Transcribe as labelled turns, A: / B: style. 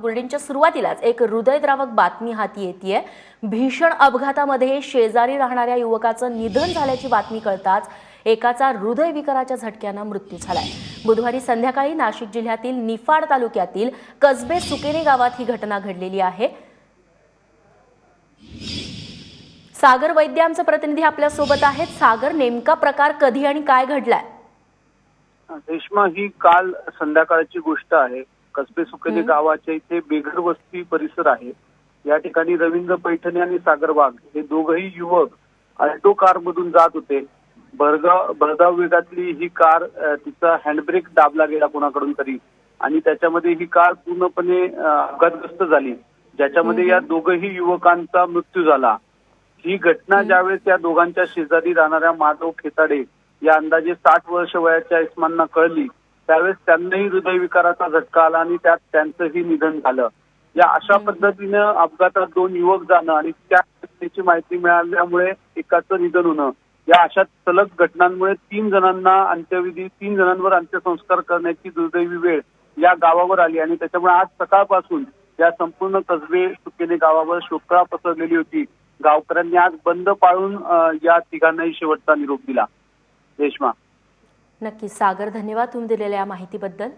A: बुलेटिनच्या सुरुवातीलाच एक हृदयद्रावक बातमी हाती येतेय। भीषण अपघातामध्ये शेजारी राहणाऱ्या युवकाचं निधन झाल्याची बातमी कळताच एकाचा हृदयविकाराच्या झटक्याने मृत्यू झालाय। बुधवारी संध्याकाळी नाशिक जिल्ह्यातील निफाड तालुक्यातील कसबे सुकेने गावात ही घटना घडलेली आहे। सागर वैद्य आमचे प्रतिनिधी आपल्या सोबत आहेत। सागर, नेमका प्रकार कधी आणि काय घडलाय?
B: रेश्मा, ही काल संध्याकाळची गोष्ट आहे। कसबे सुकेने गावाच्या इथे बेघर वस्ती परिसर आहे। या ठिकाणी रवींद्र पैठणे आणि सागर वाघ हे दोघही युवक अल्टो कार मधून जात होते। भरधाव वेगातली ही कार, तिचा हँडब्रेक दाबला गेला कोणाकडून तरी आणि त्याच्यामध्ये ही कार पूर्णपणे अपघातग्रस्त झाली, ज्याच्यामध्ये या दोघही युवकांचा मृत्यू झाला। ही घटना ज्यावेळेस या दोघांच्या शेजारी राहणाऱ्या माधव खेताडे या अंदाजे 60 वर्ष वयाच्या इसमांना कळली, त्यावेळेस त्यांनाही हृदयविकाराचा झटका आला आणि त्यात त्यांचंही निधन झालं। या अशा पद्धतीनं अपघातात 2 युवक जाणं आणि त्याची माहिती मिळाल्यामुळे एकाचं निधन होणं, या अशा सलग घटनांमुळे 3 जणांवर अंत्यसंस्कार करण्याची दुर्दैवी वेळ या गावावर आली आणि त्याच्यामुळे आज सकाळपासून या संपूर्ण कसबे सुकेने गावावर शोककळा पसरलेली होती। गावकऱ्यांनी आज बंद पाळून या तिघांनाही शेवटचा निरोप दिला। रेश्मा,
A: नक्की सागर, धन्यवाद तुम्ही दिलेल्या माहितीबद्दल।